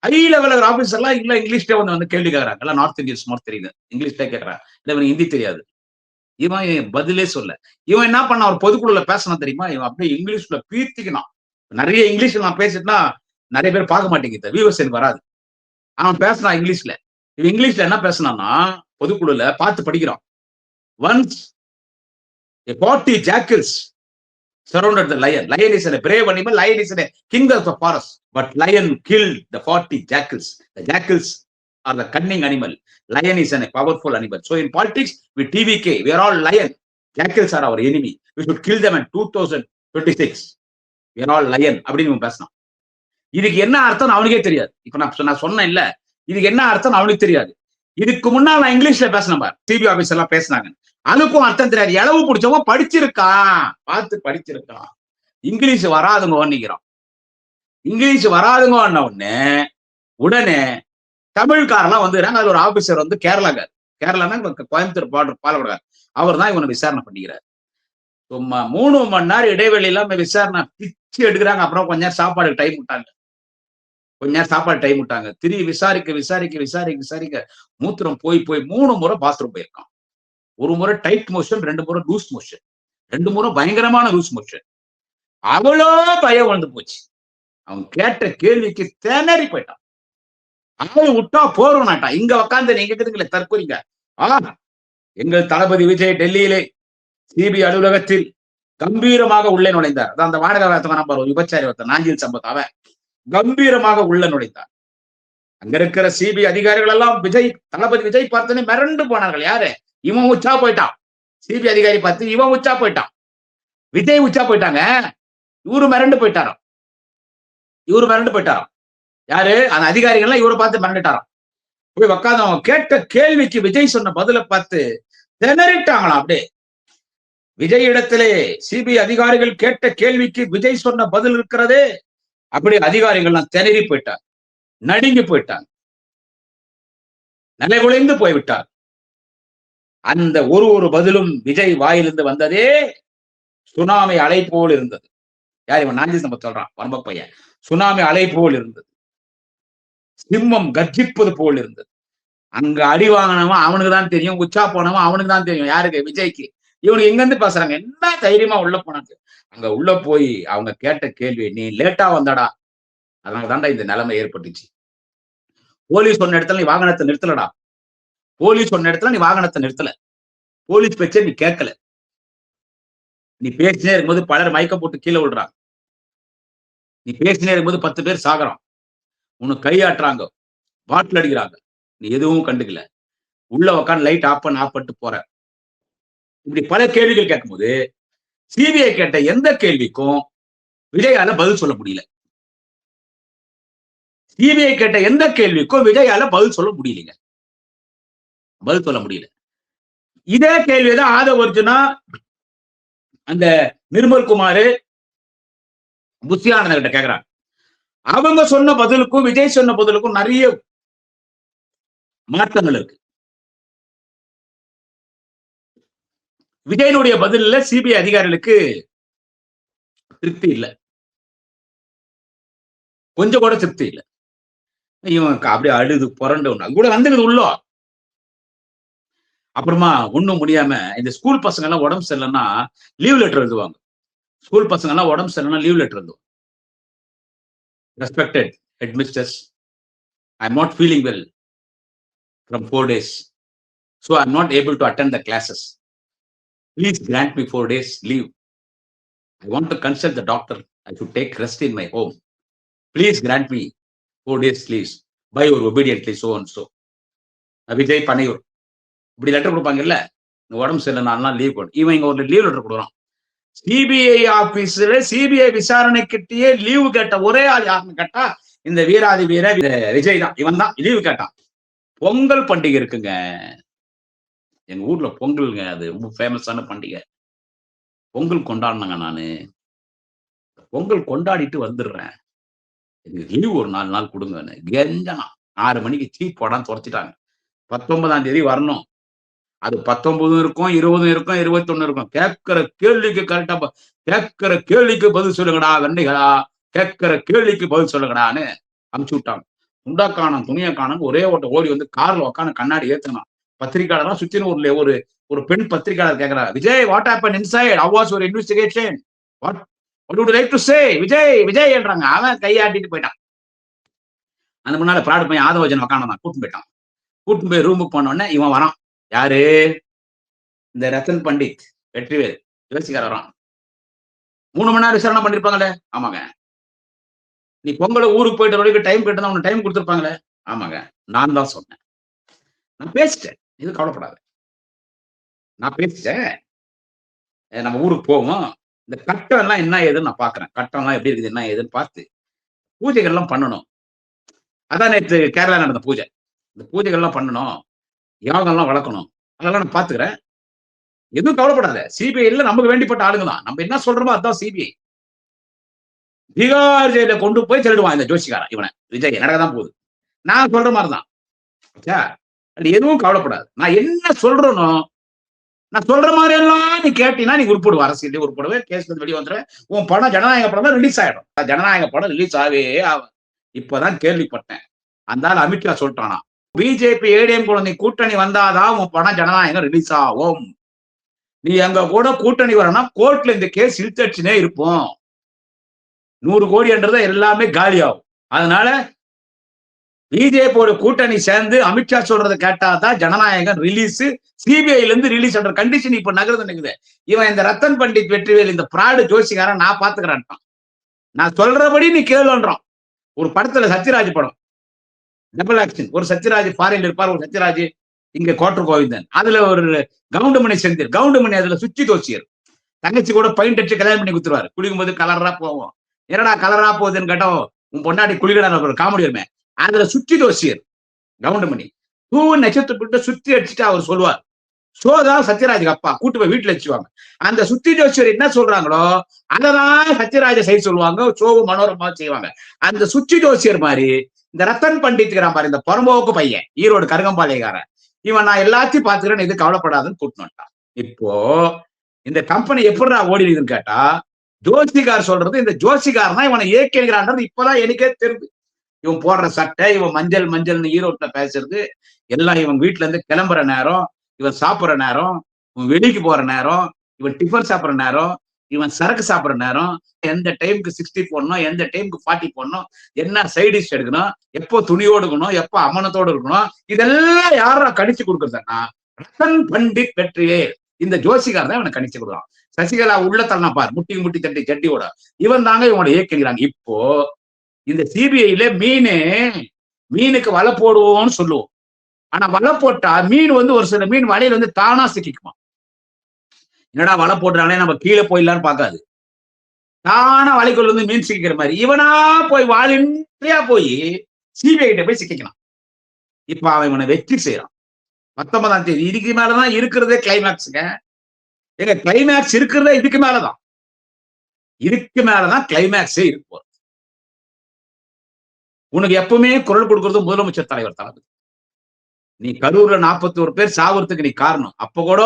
ஹை லெவல் ஆபீசர் எல்லாம் இல்ல இங்கிலீஷ்ல வந்து கேள்வி கேட்கறாங்க. எல்லாம் நார்த் இந்தியன்ஸ் மாதிரி தெரியுது, இங்கிலீஷ்ல கேட்கறான். இல்ல இவன் ஹிந்தி தெரியாது. இவன் பதிலே சொல்ல. இவன் என்ன பண்ண, ஒரு பொதுக்குழுல பேசணும் தெரியுமா, இவன் அப்படியே இங்கிலீஷ்ல பீத்திக்கணும். நிறைய இங்கிலீஷ்ல நான் பேசிட்டுனா நிறைய பேர் பார்க்க மாட்டேங்குது, வியூவர்ஸ் எனக்கு வராது. அவன் பேசினான் இங்கிலீஷ்ல. இவன் இங்கிலீஷ்ல என்ன பேசினான்னா பொதுக்குழுல பார்த்து படிக்கிறான். Once a 40 jackals surrounded the lion. Lion is a brave animal. Lion is a king of the forest. But lion killed the 40 jackals. The jackals are the cunning animal. Lion is a powerful animal. So in politics, with TVK, we are all lion. Jackals are our enemy. We should kill them in 2026. We are all lion. அப்படின்னு பேசினான். இதுக்கு என்ன அர்த்தம் அவனுக்கே தெரியாது. இப்ப நான் சொன்னேன் இல்ல, இதுக்கு என்ன அர்த்தம் அவனுக்கு தெரியாது. இதுக்கு முன்னால் நான் இங்கிலீஷ்ல பேசினேன் பார், சிபி ஆபீஸ் எல்லாம் பேசினாங்க. அதுக்கும் அர்த்தம் தெரியாது. இளவு பிடிச்சவன் படிச்சிருக்கான், பார்த்து படிச்சிருக்கான். இங்கிலீஷ் வராதுங்க. இங்கிலீஷ் வராதுங்க உடனே உடனே தமிழ்காரெல்லாம் வந்துக்கிறாங்க. அது ஒரு ஆபீசர் வந்து கேரளானா கோயம்புத்தூர் பார்டர் பாலக்காடு. அவர் தான் இவனை விசாரணை பண்ணிக்கிறார். சும்மா 3 மணி நேரம் இடைவெளி இல்லாம விசாரணை பிச்சு எடுக்கிறாங்க. அப்புறம் கொஞ்ச நேரம் சாப்பாடு டைம் விட்டாங்க. திரும்பி விசாரிக்க மூத்திரம் போய் 3 முறை பாத்ரூம் போயிருக்கான். ஒரு முறை டைட் மோஷன், 2 முறை லூஸ் மோஷன், 2 முறை பயங்கரமான லூஸ் மோஷன். அவ்வளோ பயம் வந்து போச்சு. அவன் கேட்ட கேள்விக்கு திணறி போயிட்டான். ஆளு விட்டா போறோம்னாட்டான். இங்க உட்காந்து நீங்க இருக்குதுங்களே தற்கொலைங்க. எங்கள் தளபதி விஜய் டெல்லியிலே சிபிஐ அலுவலகத்தில் கம்பீரமாக உள்ளே நுழைந்தார். அந்த வாடகை நம்பர் விபச்சாரி நாஞ்சில் சம்பத் அவன் கம்பீரமாக உள்ள நுழைந்தார். அங்க இருக்கிற சிபிஐ அதிகாரிகள் எல்லாம் தளபதி விஜய் பார்த்தனே மிரண்டு போனார்கள். யாரு? இவன் உச்சா போயிட்டான். சிபிஐ அதிகாரி பார்த்து இவன் உச்சா போயிட்டான். விஜய் உச்சா போயிட்டாங்க. இவரு மிரண்டு போயிட்டாராம். யாரு? அந்த அதிகாரிகள் இவரை பார்த்து மிரண்டுட்டாராம். போய் உட்காந்து அவன் கேட்ட கேள்விக்கு விஜய் சொன்ன பதில பார்த்து திணறிட்டாங்களாம். அப்படியே விஜய் இடத்திலே சிபிஐ அதிகாரிகள் கேட்ட கேள்விக்கு விஜய் சொன்ன பதில் இருக்கிறதே, அப்படி அதிகாரிகள்லாம் திணறி போயிட்டாங்க, நடுங்கி போயிட்டாங்க, நிலைகுலைந்து போய்விட்டார். அந்த ஒரு பதிலும் விஜய் வாயிலிருந்து வந்ததே சுனாமி அலை போல் இருந்தது. யார் இவன்? நாஞ்சி சம்பத் சொல்றான், வரம்ப பையன். சுனாமி அலை போல் இருந்தது, சிம்மம் கர்ஜிப்பது போல் இருந்தது. அங்க அடி வாங்கினவன் அவனுக்கு தான் தெரியும், உச்சா போனவன் அவனுக்கு தான் தெரியும். யாருக்கு? விஜய்க்கு. இவனுக்கு எங்க இருந்து பேசுறாங்க? என்ன தைரியமா உள்ள போனாங்க. அங்க உள்ள போய் அவங்க கேட்ட கேள்வி, நீ லேட்டா வந்தடா, அதனால தான்டா இந்த நிலைமை ஏற்பட்டுச்சு. போலீஸ் சொன்ன இடத்துல நீ வாகனத்தை நிறுத்தலடா. போலீஸ் பேச்சை நீ கேட்கல. நீ பேசினே இருக்கும்போது பலர் மயக்கம் போட்டு கீழே விடுறாங்க. நீ பேசினே இருக்கும்போது 10 பேர் சாகுறான். உனக்கு கையாட்டுறாங்க, பாட்டில் அடிக்கிறாங்க. நீ எதுவும் கண்டுக்கல. உள்ள உட்காந்து லைட் ஆஃப் பண்ணிட்டு போற. இப்படி பல கேள்விகள் கேட்கும்போது சிபிஐ கேட்ட எந்த கேள்விக்கும் விஜயால பதில் சொல்ல முடியல. இதே கேள்விதான் ஆதவ அர்ஜுனா, அந்த நிர்மல் குமார், புத்தியானந்த கிட்ட கேக்குறாங்க. அவங்க சொன்ன பதிலுக்கும் விஜய் சொன்ன பதிலுக்கும் நிறைய மாற்றங்கள் இருக்கு. விஜயனுடைய பதில சிபிஐ அதிகாரிகளுக்கு திருப்தி இல்லை, கொஞ்சம் கூட திருப்தி இல்லை. இவன் அப்படியே அழுது புரண்டு கூட வந்துக்குது உள்ள. அப்புறமா ஒண்ணும் முடியாம இந்த ஸ்கூல் பசங்க எல்லாம் உடம்பு சரியில்லைன்னா லீவ் லெட்டர் எழுதுவாங்க. Respected headmistress, I'm not feeling well from 4 days, so I'm not able to attend the classes. Please grant me 4 days leave. I want to consult the doctor. I should take rest in my home. Please grant me 4 days leave by your obediently so and so. Vijay Panaiyur இப்படி letter கொடுப்பாங்கல்ல, உடம்பு சரியில்லை 4 நாள் leave போடு. இவன் இங்க ஒரு leave letter கொடுக்குறான். CBI ஆபீஸ்ல சிபிஐ விசாரணை கிட்டே லீவு கேட்ட ஒரே ஆள் யாருன்னு கேட்டா இந்த வீராதி வீர விஜய் தான். இவன் தான் லீவு கேட்டான். பொங்கல் பண்டிகை இருக்குங்க எங்க ஊர்ல, பொங்கலுங்க, அது ரொம்ப ஃபேமஸான பண்டிகை. பொங்கல் கொண்டாடினாங்க. நானு பொங்கல் கொண்டாடிட்டு வந்துடுறேன், எனக்கு லீவ் ஒரு 4 நாள் கொடுங்க. கெஞ்சனா 6 மணிக்கு சீப் போடான்னு துடைச்சிட்டாங்க. 19ஆம் தேதி வரணும். அது 19 இருக்கும், 20 இருக்கும், 21 இருக்கும். கேட்கிற கேள்விக்கு கரெக்டா கேட்கிற கேள்விக்கு பதில் சொல்லுங்கடா வெண்டைகளா, கேட்கிற கேள்விக்கு பதில் சொல்லுங்கடான்னு அமுச்சு விட்டாங்க. உண்டா காணும் துணியா காணும் ஒரே ஓடி வந்து கார்ல உட்காந்து கண்ணாடி ஏத்துனான். பத்திரிகையாளர்லாம் சுத்தின ஒரு ஒரு பெண் பத்திரிகையாளர் கேட்கிறார், Vijay what happen inside, how was your investigation, what would you like to say, Vijay என்றாங்க. அவன் கையாட்டிட்டு போயிட்டான். அந்த முன்னால பிராடு பையன் ஆதவஜன் உட்காந்து கூட்டிட்டு போயிட்டான். கூட்டிட்டு போய் ரூமுக்கு போனோடனே இவன் வரான். யாரு? இந்த ரத்தன் பண்டித் வெற்றிவேல் யோசிக்கார வரான். 3 மணி நேரம் விசாரணை பண்ணிருப்பாங்களே. ஆமாங்க. நீ பொங்கலை ஊருக்கு போயிட்டு வரைக்கும் டைம் கேட்டு உனக்கு டைம் கொடுத்துருப்பாங்களே. ஆமாங்க, நான் தான் சொன்னேன். நான் பேசிட்டேன், இது கவலைப்படாத, நான் பேசிட்டேன். நம்ம ஊருக்கு போவோம். இந்த கட்டம் எல்லாம் என்ன ஏதுன்னு நான் பாக்குறேன். கட்டம் எல்லாம் எப்படி இருக்குது என்ன ஏதுன்னு பார்த்து பூஜைகள் எல்லாம் பண்ணணும். அதான் நேற்று கேரளா நடந்த பூஜை. இந்த பூஜைகள் எல்லாம் பண்ணணும், யாகம்லாம் வளர்க்கணும், அதெல்லாம் நான் பாத்துக்கிறேன். எதுவும் கவலைப்படாத. சிபிஐ இல்ல நமக்கு வேண்டிப்பட்ட ஆளுங்க தான். நம்ம என்ன சொல்றோமோ அதுதான் சிபிஐ. பீகார் ஜெயில கொண்டு போய் திருடுவான் இந்த ஜோசிகாரன் இவனை. விஜய் நடக்கதான் போகுது. நான் சொல்ற மாதிரிதான். எதுவும் கவலைப்படாது. நான் என்ன சொல்றேனோ, நான் சொல்ற மாதிரி எல்லாம் நீ கேட்டீங்கன்னா நீ உருப்படுவ, அரசியல் உருப்படுவே, கேஸ்ல வெளியே வந்துடுவேன். உன் படம் ஜனநாயக படம் தான் ரிலீஸ் ஆயிடும். ஜனநாயக படம் ரிலீஸ் ஆகவே ஆகும். இப்பதான் கேள்விப்பட்டேன். அந்த அமித்ஷா சொல்லிட்டானா, பிஜேபி ஏடிஎம் கூட நீ கூட்டணி வந்தாதான் உன் படம் ஜனநாயகம் ரிலீஸ் ஆகும். நீ எங்க கூட கூட்டணி வரனா கோர்ட்ல இந்த கேஸ் இழுத்தடிச்சுனே இருப்போம். 100 கோடின்றத எல்லாமே காலி ஆகும். அதனால பிஜேபியோட கூட்டணி சேர்ந்து அமித்ஷா சொல்றதை கேட்டாதான் ஜனநாயகம் ரிலீஸ், சிபிஐல இருந்து ரிலீஸ் பண்ற கண்டிஷன் இப்ப நகர்ந்து நிக்குது. இவன் இந்த ரத்தன் பண்டிட் வெற்றிவேல் இந்த பிராடு ஜோசிகாரன் நான் பாத்துக்கிறேன். நான் சொல்றபடி நீ கேளுன்றான். ஒரு படத்துல சத்யராஜ் படம் டபுள் ஆக்ஷன், ஒரு சத்யராஜ் ஃபாரின்ல இருப்பார், ஒரு சத்யராஜ் இங்க கோட்டர் கோவிந்தன். அதுல ஒரு கவுண்டமணி செந்தில், கவுண்டமணி அதுல சுச்சி தோசியர் தங்கச்சி கூட பெயிண்ட் அடிச்சு கல்யாணம் பண்ணி குத்துருவாரு. குளிக்கும் போது கலரா போவோம். என்னடா கலரா போகுதுன்னு கேட்டோம், உன் பொண்டாட்டி குளிக்கடா ஒரு காமெடி வருமே, அதுல சுத்தி தோசியர் கவுண்டமணி நட்சத்திரத்தை சுத்தி அடிச்சுட்டு அவர் சொல்லுவார். சோதான் சத்யராஜுக்கு அப்பா கூட்டு போய் வீட்டுல வச்சுவாங்க. அந்த சுத்தி ஜோசியர் என்ன சொல்றாங்களோ அதெல்லாம் சத்யராஜ செய்ய சொல்லுவாங்க, சோவு மனோரமா செய்வாங்க. அந்த சுத்தி ஜோசியர் மாதிரி இந்த ரத்தன் பண்டித்துக்கிறான் பாரு, இந்த புறம்போக்கு பையன், ஈரோடு கருகம்பாளையக்காரன், இவன் நான் எல்லாத்தையும் பாத்துக்கிறேன், இது கவலைப்படாதுன்னு கூட்டினு வந்துட்டான். இப்போ இந்த கம்பெனி எப்படி ஓடிடுதுன்னு கேட்டா, ஜோசிகார் சொல்றது, இந்த ஜோசிகார் தான் இவனை இயக்கிறான்றது இப்பதான் எனக்கே தெரியுது. இவன் போடுற சட்டை, இவன் மஞ்சள் மஞ்சள்னு ஈரோட்ல பேசுறது எல்லாம் இவன் வீட்டுல இருந்து கிளம்புற நேரம், இவன் சாப்பிடுற நேரம், இவன் வெளிக்கு போற நேரம், இவன் டிஃபன் சாப்பிடுற நேரம், இவன் சரக்கு சாப்பிடுற நேரம், எந்த டைமுக்கு 60 போடணும், எந்த டைமுக்கு 40 போடணும், என்ன சைட் டிஷ் எடுக்கணும், எப்போ துணியோடு இருக்கணும், எப்போ அம்மனத்தோடு இருக்கணும், இதெல்லாம் யாரா கணிச்சு கொடுக்குறதுன்னா ரத்தன் பண்டிட் வெற்றிவேல் இந்த ஜோசிகார் தான் இவனை கணிச்சு கொடுக்குறான். சசிகலா உள்ள தள்ளனா பார், முட்டிக்கு முட்டி தட்டி சட்டியோட, இவன் தாங்க இவனோட இயக்குகிறாங்க. இப்போ இந்த சிபிஐல மீனுக்கு வலை போடுவோம்னு சொல்லுவோம். ஆனா வலை போட்டா மீன் ஒரு சில மீன் வலையில தானா சிக்கிக்குமா. என்னடா வலை போடுறானே நம்ம கீழே போயிடலான்னு பார்க்காது, தானா வலைக்குள்ள மீன் சிக்கிக்கிற மாதிரி இவனா போய் வாலின்றியா போய் சிபிஐ கிட்ட போய் சிக்கிக்கலாம். இப்ப அவன் இவனை வெற்றி செய்யறான். 19ஆம் தேதி இதுக்கு மேலதான் இருக்கிறதே கிளைமேக்ஸுங்க. எங்க கிளைமேக்ஸ் இருக்கிறதே இதுக்கு மேலதான், இதுக்கு மேலதான் கிளைமேக்ஸே இருக்கு. உனக்கு எப்பவுமே குரல் கொடுக்கறது முதலமைச்சர் தலைவர் தளபதி. நீ கரூர்ல 41 பேர் சாகுறதுக்கு நீ காரணம். அப்ப கூட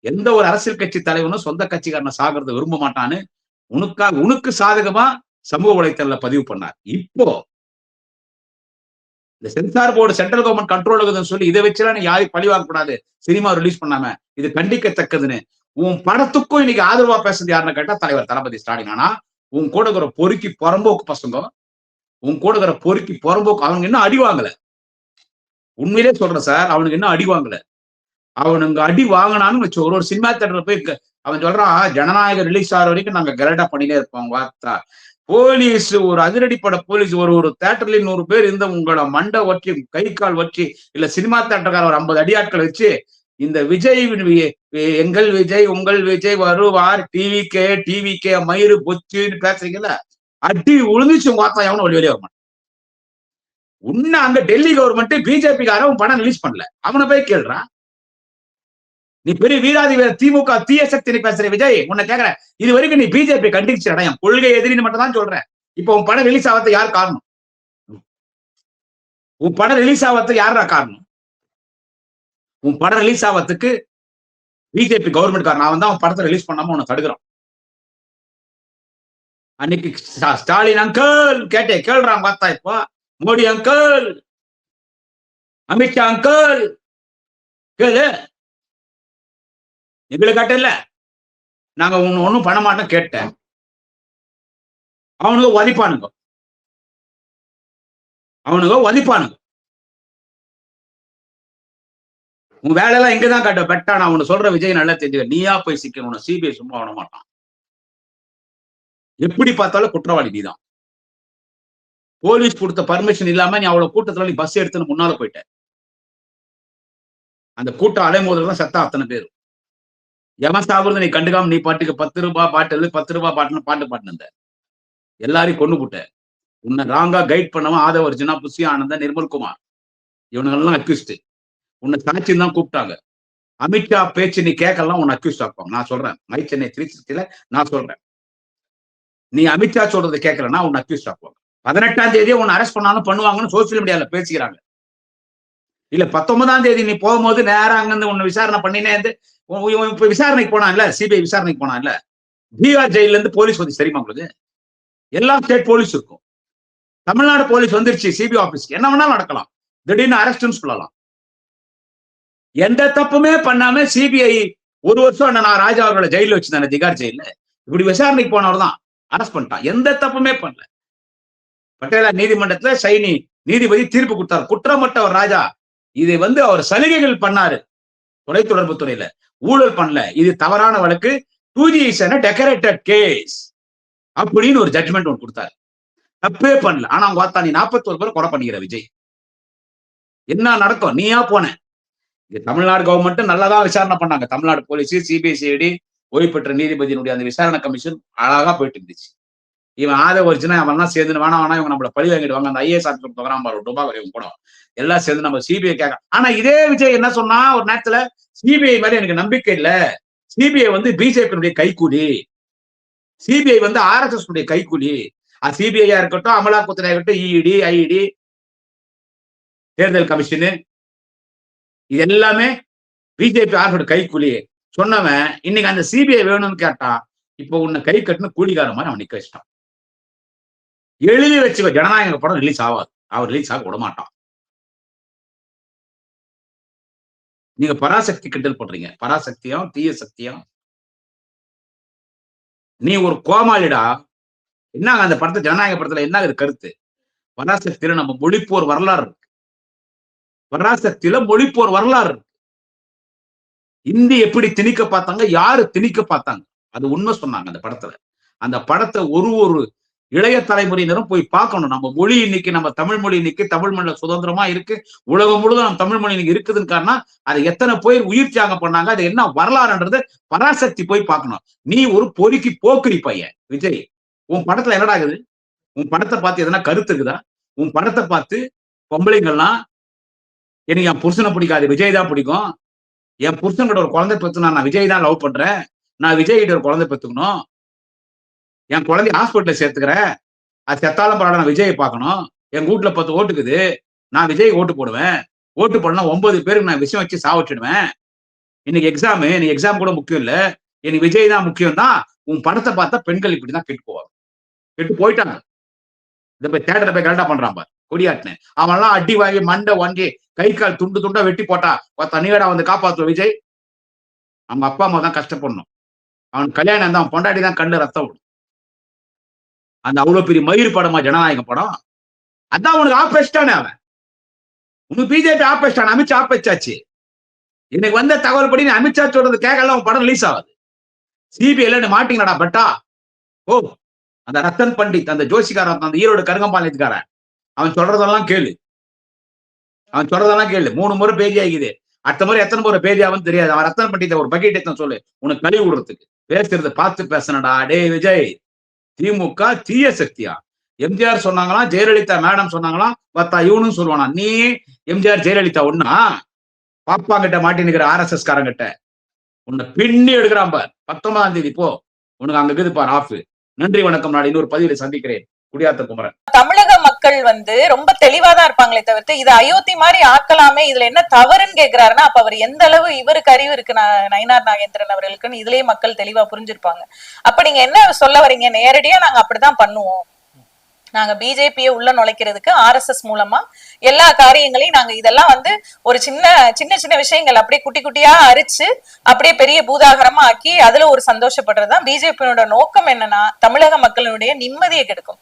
எந்த ஒரு அரசியல் கட்சி தலைவனும் சொந்த கட்சிக்காரனை சாகுறத விரும்ப மாட்டான்னு உனக்கு சாதகமா சமூக வலைத்தளத்துல பதிவு பண்ணார். இப்போ இந்த censor board central government control இருக்குதுன்னு சொல்லி இதை வச்சுலாம் நீ யாரையும் பழிவாங்க கூடாது, சினிமா ரிலீஸ் பண்ணாம, இது கண்டிக்கத்தக்கதுன்னு உன் படத்துக்கும் இன்னைக்கு ஆதரவா பேசுறது யாருன்னு கேட்டா தலைவர் தளபதி ஸ்டாலின். ஆனா உன் கூட இருக்கிற பொறுக்கி புறம்போக்கு பசங்க, உன் கூட இருக்கிற பொறுக்கி புறம்போக்கு அவனுக்கு இன்னும் அடி வாங்கல. உண்மையிலே சொல்றேன் சார், அவனுக்கு இன்னும் அடி வாங்கல. அவனுங்க அடி வாங்கினான்னு வச்சு ஒரு சினிமா தேட்டர்ல போய் அவன் சொல்றான், ஜனநாயகம் ரிலீஸ் ஆகிற வரைக்கும் நாங்க கரெக்டா பண்ணினே இருப்போம். வார்த்தா போலீஸ், ஒரு அதிரடிப்பட போலீஸ் ஒரு தேட்டர்ல 100 பேர் இருந்த உங்களை மண்டை வச்சு கை கால் வச்சு, இல்ல சினிமா தேட்டர்கார ஒரு 50 அடியாட்கள் வச்சு, இந்த விஜய் எங்கள் விஜய் உங்கள் விஜய் வருவார் டிவிகே மயிறு பொச்சுன்னு பேசுறீங்கல்ல, அடி உழுந்துச்சு வார்த்தா எவனும் வெளியே வர மாட்டான். உன்ன அங்க டெல்லி கவர்மெண்ட் பிஜேபிக்காரன் படம் ரிலீஸ் பண்ணல, அவனை போய் கேள்றான். நீ பெரிய வீராதி திமுக தீய சக்தி பேசுற விஜய், உன்னை கேக்குற இது வரைக்கும் நீ பிஜேபி கண்டிச்சு என் கொள்கை எதிரின்னு மட்டும் தான் சொல்றேன். இப்ப உன் படம் ரிலீஸ் ஆகிறது யார் காரணம்? உன் படம் ரிலீஸ் ஆகிறதுக்கு யாரா காரணம்? உன் படம் ரிலீஸ் ஆகிறதுக்கு பிஜேபி கவர்மெண்ட் காரணம். அவன் தான் உன் படத்தை ரிலீஸ் பண்ணாம உன்னை தடுக்கிறான். அன்னைக்கு ஸ்டாலின் அங்கிள் கேள்றான் பார்த்தா, இப்போ மோடி அங்கிள், அமித்ஷா அங்கிள் கேளு, எங்களை கேட்டல, நாங்க ஒன்னும் பண்ண மாட்டோம் கேட்டேன். அவனுங்க வதிப்பானுங்க. உன் வேலையெல்லாம் எங்கதான் காட்ட பெட்டா. நான் உன்னை சொல்ற விஜய் நல்லா தெரிஞ்சுக்க, நீயா போய் சிக்கணும். சிபிஐ சும்மா விட மாட்டான். எப்படி பார்த்தாலும் குற்றவாளி நீதான். போலீஸ் கொடுத்த பர்மிஷன் இல்லாம நீ அவ்வளவு கூட்டத்துல நீ பஸ் எடுத்துன்னு முன்னால போயிட்ட. அந்த கூட்டம் அலைமோதல் செத்தா அத்தனை பேர். எவன் சாகுறது நீ கண்டுக்காம நீ பாட்டுக்கு 10 ரூபாய் பாட்டில் 10 ரூபாய் பாட்டு பாட்டுன எல்லாரையும் கொண்டு போட்ட. உன்னை ராங்கா கைட் பண்ணவன் ஆதவ அர்ஜுனா, புஷி ஆனந்தன், நிர்மல்குமார், இவனுங்கெல்லாம் அக்யூஸ்ட். உன்னை சாட்சியம் தான் கூப்பிட்டாங்க. அமித்ஷா பேச்சு நீ கேட்கலாம், உன்னை அக்யூஸ்ட் ஆப்பாங்க. நான் சொல்றேன், மை சென்னை 360ல நான் சொல்றேன். நீ அமித்ஷா சொல்றதை கேட்கலன்னா உன்னை அக்யூஸ்ட் ஆக்குவாங்க. 18ஆம் தேதியே உன்னை அரெஸ்ட் பண்ணாலும் பண்ணுவாங்கன்னு சோசியல் மீடியால பேசிக்கிறாங்க. இல்ல 19ஆம் தேதி நீ போகும்போது நேரா அங்கிருந்து உன்னை விசாரணை பண்ணினே இருந்து இப்ப விசாரணைக்கு போனான்ல, சிபிஐ விசாரணைக்கு போனான்ல, பீகார் ஜெயில இருந்து போலீஸ் வந்து தெரியுமா உங்களுக்கு? எல்லா ஸ்டேட் போலீஸ் இருக்கும். தமிழ்நாடு போலீஸ் வந்துருச்சு சிபிஐ ஆபீஸ்க்கு, என்ன வேணாலும் நடக்கலாம். திடீர்னு அரெஸ்ட்னு சொல்லலாம். எந்த தப்புமே பண்ணாம சிபிஐ 1 வருஷம் நான் ராஜா அவர்களை ஜெயில வச்சிருந்தேன், திகார் ஜெயில. இப்படி விசாரணைக்கு போனவர் தான் அரெஸ்ட் பண்ணிட்டான். எந்த தப்புமே பண்ணல. பட்டேலா நீதிமன்றத்துல சைனி நீதிபதி தீர்ப்பு கொடுத்தார். குற்றமற்றவர் ராஜா. இதை வந்து அவர் சலுகைகள் பண்ணாரு தொலைத்தொடர்பு துறையில, ஊழல் பண்ணல, இது தவறான வழக்கு, 2G is a decorated case அப்படின்னு ஒரு ஜட்மெண்ட் ஒன்று கொடுத்தாரு. தப்பே பண்ணல. ஆனா அவங்க பார்த்தா நீ 41 பேர் கொலை பண்ணிக்கிற விஜய், என்ன நடக்கும்? நீயா போன? தமிழ்நாடு கவர்மெண்ட் நல்லாதான் விசாரணை பண்ணாங்க. தமிழ்நாடு போலீஸ், சிபிஐசிஐடி, ஓய்வு பெற்ற நீதிபதியினுடைய அந்த விசாரணை கமிஷன் அழகா போயிட்டு இருந்துச்சு. இவன் ஆதவ ஒரிஜினா அவன்லாம் சேர்ந்து வேணா இவங்க நம்மள பழி வாங்கிடுவாங்க. அந்த ஐஏஎஸ் ஆஃபீஸர் ப்ரோக்ராம் இவங்க கூட எல்லாம் சேர்ந்து நம்ம சிபிஐ கேட்க. ஆனா இதே விஜய் என்ன சொன்னா ஒரு நேரத்துல, சிபிஐ மாதிரி எனக்கு நம்பிக்கை இல்ல, சிபிஐ வந்து பிஜேபியினுடைய கைக்கூலி, சிபிஐ வந்து ஆர்எஸ்எஸ் கைக்கூலி. சிபிஐயா இருக்கட்டும், அமலாக்கத்துறையா இருக்கட்டும், இடி, ஐடி, தேர்தல் கமிஷனு, இது எல்லாமே பிஜேபி ஆர்எஸ் கைக்கூலி சொன்னவன் இன்னைக்கு அந்த சிபிஐ வேணும்னு கேட்டா, இப்ப உன்னை கை கட்டுன்னு கூலிகார மாதிரி அவன் நிக்க வச்சிட்டான். எழுதி வச்சுக்கோ, ஜனநாயக படம் ரிலீஸ் ஆகாது. அவர் ரிலீஸ் ஆக விட மாட்டான். நீங்க பராசக்தி கிண்டல் பண்றீங்க. பராசக்தியும் தீய சக்தியும். நீ ஒரு கோமாளிடா. என்ன அந்த படத்தை, ஜனநாயக படத்துல என்ன கருத்து? பராசக்தியில நம்ம மொழிப்போர் வரலாறு இருக்கு. பராசக்தியில மொழிப்போர் வரலாறு இருக்கு. இந்தி எப்படி திணிக்க பார்த்தாங்க, யாரு திணிக்க பார்த்தாங்க, அது உண்மை சொன்னாங்க அந்த படத்துல. அந்த படத்தை ஒரு இளைய தலைமுறையினரும் போய் பார்க்கணும். நம்ம மொழி இன்னைக்கு, நம்ம தமிழ் மொழி இன்னைக்கு தமிழ் மொழியில சுதந்திரமா இருக்கு. உலகம் முழுவதும் நம்ம தமிழ் மொழி இன்னைக்கு இருக்குதுன்னு காரணம் அதை எத்தனை பேர் உயிர் தியாகம் பண்ணாங்க, அது என்ன வரலாறுன்றது பராசக்தி போய் பார்க்கணும். நீ ஒரு பொறுக்கி போக்குறி பையன் விஜய். உன் படத்துல என்னடா ஆகுது? உன் படத்தை பார்த்து எதனா கருத்து இருக்குதா? உன் படத்தை பார்த்து பொம்பளைங்கள்லாம் எனக்கு என் புருஷனை பிடிக்காது, விஜய் தான் பிடிக்கும், என் புருஷன் கிட்ட ஒரு குழந்தை பெற்றுனா நான் விஜய் தான் லவ் பண்றேன், நான் விஜய் கிட்ட ஒரு குழந்தை பெற்றுக்கணும், என் குழந்தை ஹாஸ்பிட்டல சேர்த்துக்கிறேன், அது செத்தாலும் பரவாயில்ல, நான் விஜயை பார்க்கணும், என் வீட்டுல 10 ஓட்டுக்குது, நான் விஜய் ஓட்டு போடுவேன், ஓட்டு போடனா 9 பேருக்கு நான் விஷயம் வச்சு சாவச்சிடுவேன், இன்னைக்கு எக்ஸாம் கூட முக்கியம் இல்ல, எனக்கு விஜய் தான் முக்கியம் தான். உன் படத்தை பார்த்தா பெண்கள் இப்படிதான் கெட்டு போவாங்க. கெட்டு போயிட்டாங்க. இந்த போய் தேட்டரை போய் கரெக்டா பண்றான் பாரு கொடியாட்டுன்னு. அவன்லாம் அடி வாங்கி மண்டை வாங்கி கை கால் துண்டு துண்டா வெட்டி போட்டா தனியடா வந்து காப்பாத்துவ விஜய். அவங்க அப்பா அம்மா தான் கஷ்டப்படணும். அவன் கல்யாணம் தான், அவன் பொண்டாட்டி தான் கண்டு ரத்தம் விடும். அந்த அவ்வளவு பெரிய மயிர் படமா ஜனநாயக படம்? அதான் உனக்கு ஆப்பேஸ்டானே. அவன் உனக்கு பிஜேபி ஆப்பேஸ்டான, அமித்ஷா ஆப்பேச்சாச்சு. இன்னைக்கு வந்த தகவல் படி அமித்ஷா சொல்றது கேட்கல, அவன் படம் ரிலீஸ் ஆகுது. சிபிஐல மாட்டீங்கடா பட்டா. ஓ, அந்த ரத்தன் பண்டித், அந்த ஜோசிகாரன், அந்த ஈரோடு கருங்கம்பாளையத்துக்காரன், அவன் சொல்றதெல்லாம் கேளு. 3 முறை பேஜ் ஆகிது. அடுத்த முறை எத்தனை முறை பேஜ் ஆகும்னு தெரியாது. அவன் ரத்தன் பண்டித்த ஒரு பக்கெட் எத்தனை சொல்லு, உனக்கு கழுவி விடுறதுக்கு. பேசுறது பார்த்து பேசணும்டா. டே விஜய், திமுக தீய சக்தியா? எம்ஜிஆர் சொன்னாங்களாம், ஜெயலலிதா மேடம் சொன்னாங்களாம், பத்தா இவனும் சொல்லுவானா? நீ எம்ஜிஆர் ஜெயலலிதா ஒன்னா? பாப்பாங்கிட்ட மாட்டினுக்கிற ஆர்எஸ்எஸ் காரங்கிட்ட உன்னை பின்னி எடுக்கிறான் பார். 19ஆம் தேதி போ, உனக்கு அங்க இருக்குது பார் ஆஃப். நன்றி வணக்கம். நான் இன்னொரு பதிவில் சந்திக்கிறேன். குடியாத்த குமரன். தமிழக மக்கள் ரொம்ப தெளிவாதான் இருப்பாங்களே தவிர்த்து இது அயோத்தி மாதிரி ஆக்கலாமே, இதுல என்ன தவறுன்னு கேக்குறாருன்னா, அப்ப அவர் எந்த அளவு இவருக்கு அறிவு இருக்கு நயினார் நாகேந்திரன் அவர்களுக்குன்னு இதுலயே மக்கள் தெளிவா புரிஞ்சிருப்பாங்க. அப்ப நீங்க என்ன சொல்ல வரீங்க? நேரடியா நாங்க அப்படிதான் பண்ணுவோம், நாங்க பிஜேபியை உள்ள நுழைக்கிறதுக்கு ஆர்எஸ்எஸ் மூலமா எல்லா காரியங்களையும் நாங்க இதெல்லாம் ஒரு சின்ன விஷயங்கள் அப்படியே குட்டி குட்டியா அரிச்சு அப்படியே பெரிய பூதாகரமா ஆக்கி அதுல ஒரு சந்தோஷப்படுறதுதான் பிஜேபியோட நோக்கம். என்னன்னா தமிழக மக்களுடைய நிம்மதியை கெடுக்கும்.